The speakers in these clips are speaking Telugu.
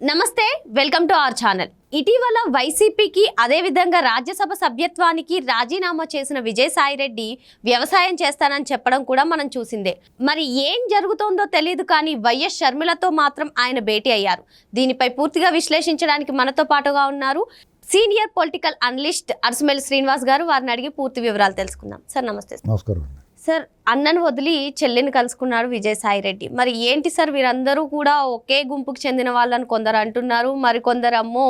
నమస్తే, వెల్కమ్ టు అవర్ ఛానల్. ఇటీవల వైసీపీకి అదేవిధంగా రాజ్యసభ సభ్యత్వానికి రాజీనామా చేసిన విజయసాయిరెడ్డి వ్యవసాయం చేస్తానని చెప్పడం కూడా మనం చూసిందే. మరి ఏం జరుగుతోందో తెలియదు, కానీ వైఎస్ షర్మిలతో మాత్రం ఆయన భేటీ అయ్యారు. దీనిపై పూర్తిగా విశ్లేషించడానికి మనతో పాటుగా ఉన్నారు సీనియర్ పొలిటికల్ అనలిస్ట్ అరసమల్లి శ్రీనివాస్ గారు. వారిని అడిగి పూర్తి వివరాలు తెలుసుకుందాం. సార్ నమస్తే. నమస్కారం సార్, అన్నను వదిలి చెల్లిని కలుసుకున్నాడు విజయసాయిరెడ్డి. మరి ఏంటి సార్, వీరందరూ కూడా ఒకే గుంపుకు చెందిన వాళ్ళని కొందరు అంటున్నారు, మరి కొందరమ్మో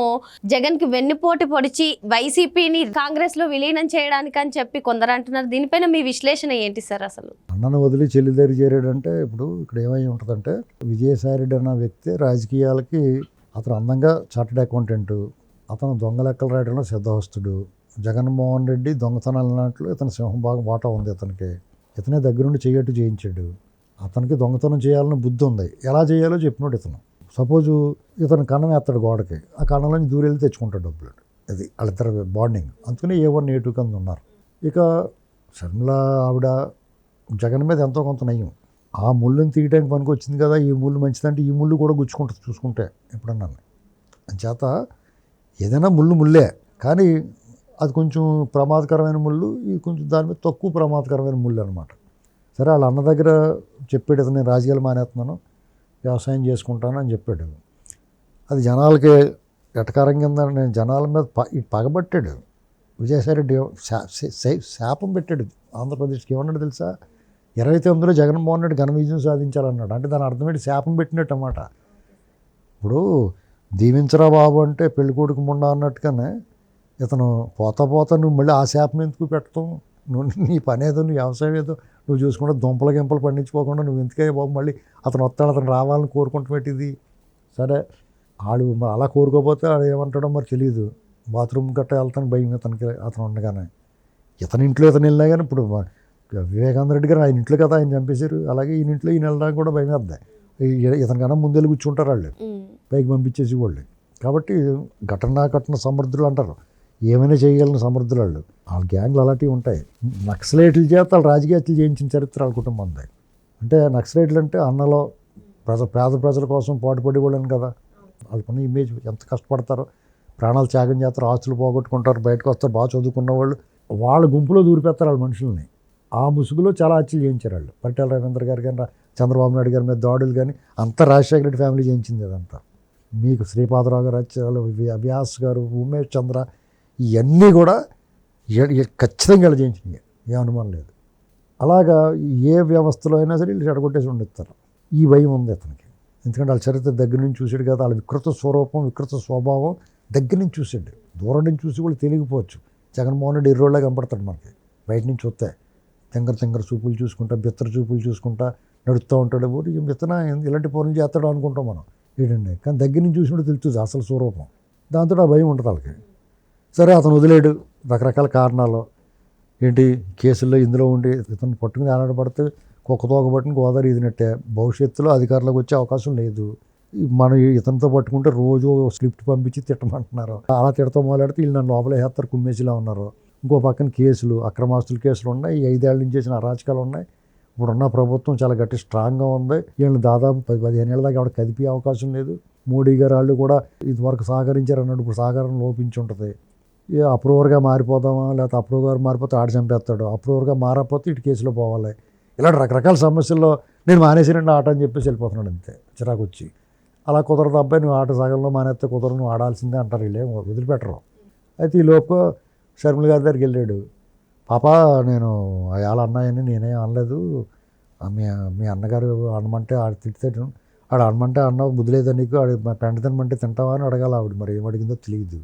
జగన్ కి వెన్నుపోటు పొడిచి వైసీపీని కాంగ్రెస్ లో విలీనం చేయడానికి అని చెప్పి కొందరు అంటున్నారు. దీనిపైన మీ విశ్లేషణ ఏంటి సార్? అసలు అన్నను వదిలి చెల్లి దగ్గర చేరాడంటే ఇప్పుడు ఇక్కడ ఏమై ఉంటుందంటే, విజయసాయిరెడ్డి అన్న వ్యక్తి రాజకీయాలకి అతను అందంగా చార్టెడ్ అకౌంటెంట్, అతను దొంగ లెక్కలు రాయడంలో సిద్ధహస్తుడు. జగన్మోహన్ రెడ్డి దొంగతనాలు అన్నట్లు ఇతను సింహభాగం వాటా ఉంది. ఇతనే దగ్గరుండి చేయట్టు చేయించాడు. అతనికి దొంగతనం చేయాలని బుద్ధి ఉంది, ఎలా చేయాలో చెప్పినాడు ఇతను. సపోజు ఇతను కన్నం వేస్తాడు గోడకి, ఆ కన్నంలోంచి దూరెళ్ళి తెచ్చుకుంటాడు డబ్బులు. అది వాళ్ళిద్దరు బాండింగ్. అందుకని A1 A2 కింద ఉన్నారు. ఇక షర్మిల ఆవిడ జగన్ మీద ఎంతో కొంత నయ్యం. ఆ ముళ్ళుని తీయడానికి పనికి వచ్చింది కదా, ఈ ముళ్ళు మంచిదంటే ఈ ముళ్ళు కూడా గుచ్చుకుంటుంది చూసుకుంటే ఎప్పుడన్నా. అంచేత ఏదైనా ముళ్ళే, కానీ అది కొంచెం ప్రమాదకరమైన ముళ్ళు, ఇది కొంచెం దాని మీద తక్కువ ప్రమాదకరమైన ముళ్ళు అనమాట. సరే, వాళ్ళ అన్న దగ్గర చెప్పాడు, నేను రాజకీయాలు మానేస్తున్నాను, వ్యవసాయం చేసుకుంటాను అని చెప్పాడు. అది జనాలకి ఎటకారం కింద నేను జనాల మీద పగబట్టాడు. విజయసాయిరెడ్డి శాపం పెట్టాడు ఆంధ్రప్రదేశ్కి. ఏమన్నాడు తెలుసా? 29లో జగన్మోహన్ రెడ్డి ఘన విజయం సాధించాలన్నాడు. అంటే దాని అర్థం ఏంటి? శాపం పెట్టినట్టు అన్నమాట. ఇప్పుడు దీవించరా బాబు అంటే పెళ్లి కొడుకు ముండా అన్నట్టుగానే ఇతను పోతా నువ్వు మళ్ళీ ఆ శాపం ఎందుకు పెట్టడం? నువ్వు నీ పని ఏదో, నువ్వు వ్యవసాయం ఏదో నువ్వు చూసుకుంటా దుంపలు గింపలు పండించుకోకుండా నువ్వు ఎందుకే బాబు మళ్ళీ అతను వస్తాడు, అతను రావాలని కోరుకుంటూ పెట్టింది. సరే, ఆడు మరి అలా కోరుకోపోతే ఆడు ఏమంటాడో మరి తెలియదు. బాత్రూమ్ గట్ట వెళ్తాను భయం అతను ఉండగానే. ఇతని ఇంట్లో ఇతను వెళ్ళినా కానీ ఇప్పుడు వివేకానంద రెడ్డి గారు ఆయన ఇంట్లో కదా ఆయన చంపేశారు. అలాగే ఈయన ఇంట్లో ఈయన వెళ్ళడానికి కూడా భయం వేద్దాయి. ఇతనికన్నా ముందెళ్ళి కూర్చుంటారు వాళ్ళు, పైకి పంపించేసి వాళ్ళు. కాబట్టి ఘటన సమర్థులు అంటారు, ఏమైనా చేయగలిగిన సమర్థులు వాళ్ళు. వాళ్ళ గ్యాంగ్లు అలాంటివి ఉంటాయి. నక్సలైట్ల చేత వాళ్ళు రాజకీయ హత్యలు చేయించిన చరిత్ర వాళ్ళ కుటుంబం ఉంది. అంటే నక్సలైట్లు అంటే అన్నలో పేద ప్రజల కోసం పాటుపడి వాళ్ళని కదా. వాళ్ళకున్న ఇమేజ్ ఎంత కష్టపడతారో, ప్రాణాలు త్యాగం చేస్తారు, ఆస్తులు పోగొట్టుకుంటారు, బయటకు వస్తారు, బాగా చదువుకున్న వాళ్ళు. వాళ్ళ గుంపులో దూరిపెత్తారు వాళ్ళ మనుషుల్ని. ఆ ముసుగులో చాలా హత్యలు చేయించారు వాళ్ళు. పరిటాల రవీంద్ర గారు కానీ, చంద్రబాబు నాయుడు గారి మీద దాడులు కానీ అంతా రాజశేఖర రెడ్డి ఫ్యామిలీ చేయించింది. అదంతా మీకు శ్రీపాదరావు గారు హత్యలు, వ్యాస్ గారు, ఉమేష్ చంద్ర, ఇవన్నీ కూడా ఖచ్చితంగా ఇలా చేయించినాయి, ఏ అనుమానం లేదు. అలాగా ఏ వ్యవస్థలో అయినా సరే వీళ్ళు చెడగొట్టేసి ఉండిస్తారు. ఈ భయం ఉంది అతనికి. ఎందుకంటే వాళ్ళ చరిత్ర దగ్గర నుంచి చూసాడు కదా, వాళ్ళ వికృత స్వరూపం, వికృత స్వభావం దగ్గర నుంచి చూసాడు. దూరం నుంచి చూసి కూడా తెలియకపోవచ్చు. జగన్మోహన్ రెడ్డి ఎర్రోళ్ళగా కనపడతాడు మనకి బయట నుంచి వస్తే. తింగర చూపులు చూసుకుంటా, బిత్తర చూపులు చూసుకుంటా నడుస్తూ ఉంటాడు. బిత్తన ఇలాంటి పనులు చేస్తాడు అనుకుంటాం మనం ఏంటండి, కానీ దగ్గర నుంచి చూసినట్టు తెలుస్తుంది అసలు స్వరూపం. దాంతో ఆ భయం ఉంటుంది వాళ్ళకి. సరే, అతను వదిలేడు రకరకాల కారణాలు. ఏంటి కేసుల్లో ఇందులో ఉండి ఇతను పట్టుకుని ఆడపడితే కుక్కతోక పట్టుకుని గోదావరి ఇదినట్టే. భవిష్యత్తులో అధికారులకు వచ్చే అవకాశం లేదు. మనం ఇతనితో పట్టుకుంటే రోజు స్క్రిప్ట్ పంపించి తిట్టమంటున్నారు. అలా తిడతా మొదలెడితే వీళ్ళు నన్ను లోపల వేస్తారు, కుమ్మేసిలా ఉన్నారు. ఇంకో పక్కన కేసులు, అక్రమాస్తుల కేసులు ఉన్నాయి, 5 ఏళ్ల నుంచి చేసిన అరాచకాలు ఉన్నాయి. ఇప్పుడున్న ప్రభుత్వం చాలా గట్టి స్ట్రాంగ్గా ఉంది. వీళ్ళని దాదాపు 10-15 ఏళ్ళ దాకా ఎవడ కదిపే అవకాశం లేదు. మోడీ గారు వాళ్ళు కూడా ఇదివరకు సహకరించారు అన్నాడు, ఇప్పుడు సహకారం లోపించి ఉంటుంది. అప్రూవర్గా మారిపోదామా, లేకపోతే అప్రూవర్ మారిపోతే ఆడ చంపేస్తాడు, అప్రూవర్గా మారకపోతే ఇటు కేసులో పోవాలి. ఇలా రకరకాల సమస్యల్లో నేను మానేసినండి ఆట అని చెప్పేసి వెళ్ళిపోతున్నాడు. అంతే చిరాకు వచ్చి. అలా కుదరదు అబ్బాయి, నువ్వు ఆట సగంలో మానేస్తే కుదరదు, నువ్వు ఆడాల్సిందే అంటారు. వీళ్ళే వదిలిపెట్టరు. అయితే ఈ లోపు షర్మిల గారి దగ్గరికి వెళ్ళాడు. పాపా, నేను వాళ్ళ అన్నాయని నేనే అనలేదు, మీ అన్నగారు అనమంటే ఆడు తిట్టాడు, ఆడు అనమంటే అన్నావు, బుద్ధి లేదా నీకు, ఆడు పెంట తినమంటే తింటావా అని అడగాలి ఆవిడ. మరి ఏం అడిగిందో తెలియదు.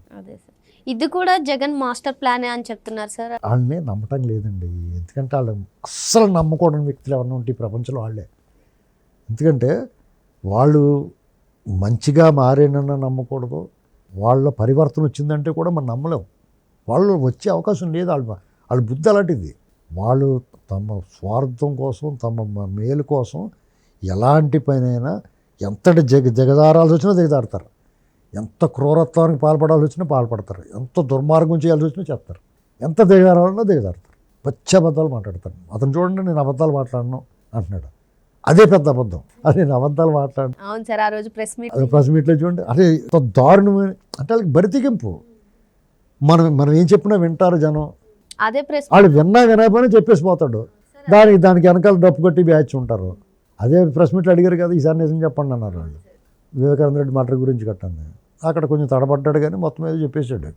ఇది కూడా జగన్ మాస్టర్ ప్లానే అని చెప్తున్నారు సార్. వాళ్ళని నమ్మటం లేదండి. ఎందుకంటే వాళ్ళు అస్సలు నమ్మకూడని వ్యక్తులు ఎవరైనా ఉంటే ఈ ప్రపంచంలో వాళ్ళే. ఎందుకంటే వాళ్ళు మంచిగా మారేనన్నా నమ్మకూడదు, వాళ్ళ పరివర్తన వచ్చిందంటే కూడా మనం నమ్మలేం. వాళ్ళు వచ్చే అవకాశం లేదు. వాళ్ళ బుద్ధి అలాంటిది. వాళ్ళు తమ స్వార్థం కోసం, తమ మేలు కోసం ఎలాంటి పనైనా ఎంతటి జగదారాల్సి వచ్చినా దిగదారుతారు. ఎంత క్రూరత్వానికి పాల్పడాల్సి వచ్చినా పాల్పడతారు. ఎంత దుర్మార్గం చేయాల్సి వచ్చినా చేస్తారు. ఎంత దిగదారాలన్నా దిగదారుతారు. పచ్చి అబద్ధాలు మాట్లాడతారు. అతను చూడండి, నేను అబద్ధాలు మాట్లాడను అంటున్నాడు. అదే పెద్ద అబద్ధం. అది నేను అబద్ధాలు మాట్లాడు అవును సార్, ఆ రోజు ప్రెస్ మీట్ ప్రెస్ మీట్లో చూడండి. అదే ఇంత దారుణమైన అంటే వాళ్ళకి బరితెగింపు. మనం ఏం చెప్పినా వింటారు జనం. అదే ప్రెస్ వాళ్ళు విన్నా వినకపోయినా చెప్పేసి పోతాడు. దానికి వెనకాల డప్పు కొట్టి బ్యాచ్ ఉంటారు. అదే ప్రెస్ మీట్లో అడిగారు కదా, ఈసారి నిజం చెప్పండి అన్నారు వాళ్ళు. వివేకానంద రెడ్డి మటర్ గురించి కట్టండి. అక్కడ కొంచెం తడబడ్డాడు కానీ మొత్తం మీద చెప్పేశాడు.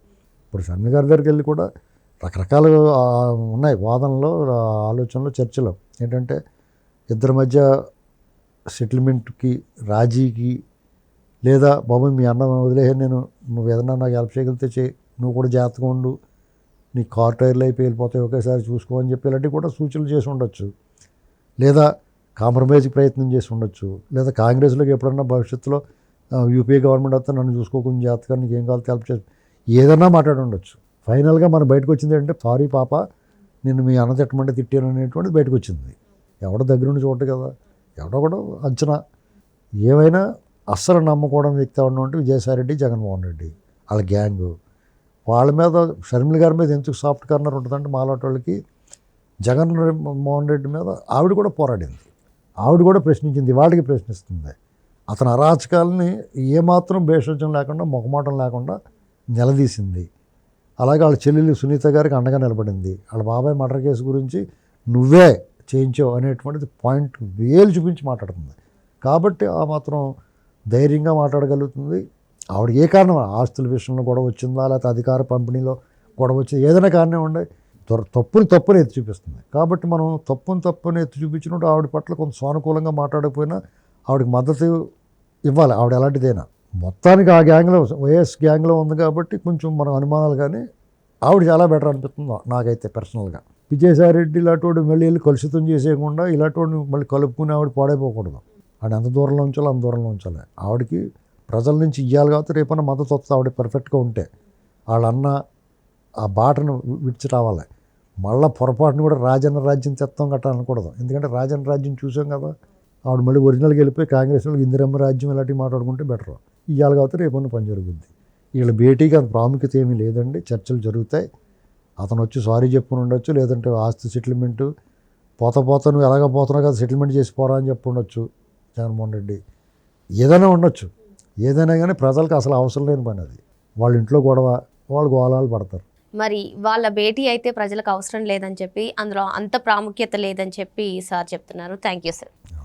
ఇప్పుడు షర్మి గారి దగ్గరికి వెళ్ళి కూడా రకరకాల ఉన్నాయి వాదనలు, ఆలోచనలు, చర్చలు. ఏంటంటే ఇద్దరి మధ్య సెటిల్మెంట్కి, రాజీకి, లేదా బాబు మీ అన్న వదిలేహే, నువ్వు ఏదన్నా నాకు హెల్ప్ చేయగలిగితే చేయి, నువ్వు కూడా జాగ్రత్తగా ఉండు, నీ కార్ టైర్లు అయిపోయి వెళ్ళిపోతాయి ఒకేసారి చూసుకో అని చెప్పి ఇలాంటివి కూడా సూచనలు చేసి ఉండొచ్చు. లేదా కాంప్రమైజ్కి ప్రయత్నం చేసి ఉండొచ్చు. లేదా కాంగ్రెస్లోకి ఎప్పుడన్నా భవిష్యత్తులో యూపీఏ గవర్నమెంట్ వస్తే నన్ను చూసుకోకుండా జాగ్రత్తగా నీకు ఏం కావాలి హెల్ప్ చేసి ఏదన్నా మాట్లాడి ఉండొచ్చు. ఫైనల్గా మనం బయటకు వచ్చింది ఏంటంటే సారీ పాప, నిన్ను మీ అన్న తిట్టమంటే తిట్టాను అనేటువంటిది బయటకు వచ్చింది. ఎవడో దగ్గరుండి చూడదు కదా, ఎవడో కూడా అంచనా. ఏమైనా అస్సలు నమ్మకూడని వ్యక్తి ఎవరు అంటే విజయసాయిరెడ్డి, జగన్మోహన్ రెడ్డి వాళ్ళ గ్యాంగు. వాళ్ళ మీద షర్మిల గారి మీద ఎందుకు సాఫ్ట్ కార్నర్ ఉంటుందంటే మాలాంటి వాళ్ళకి జగన్మోహన్ రెడ్డి మీద ఆవిడ కూడా పోరాడింది, ఆవిడ కూడా ప్రశ్నించింది, వాళ్ళకి ప్రశ్నిస్తుంది. అతని అరాచకాలని ఏమాత్రం భేషజం లేకుండా, మొహమాటం లేకుండా నిలదీసింది. అలాగే వాళ్ళ చెల్లెలు సునీత గారికి అండగా నిలబడింది. వాళ్ళ బాబాయ్ మర్డర్ కేసు గురించి నువ్వే చేయించావు అనేటువంటిది పాయింట్ వేలు చూపించి మాట్లాడుతుంది. కాబట్టి ఆ మాత్రం ధైర్యంగా మాట్లాడగలుగుతుంది. ఆవిడ ఏ కారణం, ఆస్తుల విషయంలో గొడవ వచ్చిందా, లేకపోతే అధికార పంపిణీలో గొడవ వచ్చింది, ఏదైనా కారణం ఉండే తప్పుని ఎత్తి చూపిస్తుంది. కాబట్టి మనం తప్పుని ఎత్తి చూపించినప్పుడు ఆవిడ పట్ల కొంత సానుకూలంగా మాట్లాడకపోయినా ఆవిడకి మద్దతు ఇవ్వాలి, ఆవిడ ఎలాంటిదైనా. మొత్తానికి ఆ గ్యాంగ్లో, వైఎస్ గ్యాంగ్లో ఉంది కాబట్టి కొంచెం మనం అనుమానాలు, కానీ ఆవిడ చాలా బెటర్ అనిపిస్తుంది నాకైతే పర్సనల్గా. విజయసాయిరెడ్డి ఇలాంటి మళ్ళీ వెళ్ళి కలుషితం చేసేయకుండా ఇలాంటి మళ్ళీ కలుపుకుని ఆవిడ పాడైపోకూడదు. ఆవిడ ఎంత దూరంలో ఉంచాలో అంత దూరంలో ఉంచాలి. ఆవిడకి ప్రజల నుంచి ఇవ్వాలి కాబట్టి రేపన్నా మద్దతు వస్తుంది. ఆవిడ పర్ఫెక్ట్గా ఉంటే వాళ్ళన్న ఆ బాటను విడిచి రావాలి. మళ్ళీ పొరపాటును కూడా రాజన్న రాజ్యం తెత్తం కట్టాలనకూడదు. ఎందుకంటే రాజన్న రాజ్యం చూసాం కదా, ఆవిడ మళ్ళీ ఒరిజినల్గా వెళ్ళిపోయి కాంగ్రెస్ వాళ్ళకి ఇందిరమ్మ రాజ్యం ఇలాంటివి మాట్లాడుకుంటే బెటర్. ఇవ్వాలి కాబట్టి రేపన్న పని జరుగుద్ది. వీళ్ళ భేటీకి అంత ప్రాముఖ్యత ఏమీ లేదండి. చర్చలు జరుగుతాయి. అతను వచ్చి సారీ చెప్పుకుని ఉండొచ్చు, లేదంటే ఆస్తి సెటిల్మెంటు పోతా నువ్వు ఎలాగ పోతున్నావు కదా సెటిల్మెంట్ చేసి పోరా అని చెప్పి ఉండొచ్చు జగన్మోహన్ రెడ్డి. ఏదైనా ఉండొచ్చు, ఏదైనా కానీ ప్రజలకు అసలు అవసరం లేని పని అది. వాళ్ళ ఇంట్లో గొడవ, వాళ్ళు గోళాలు పడతారు. మరి వాళ్ళ భేటీ అయితే ప్రజలకు అవసరం లేదని చెప్పి, అందులో అంత ప్రాముఖ్యత లేదని చెప్పి సార్ చెప్తున్నారు. Thank you sir.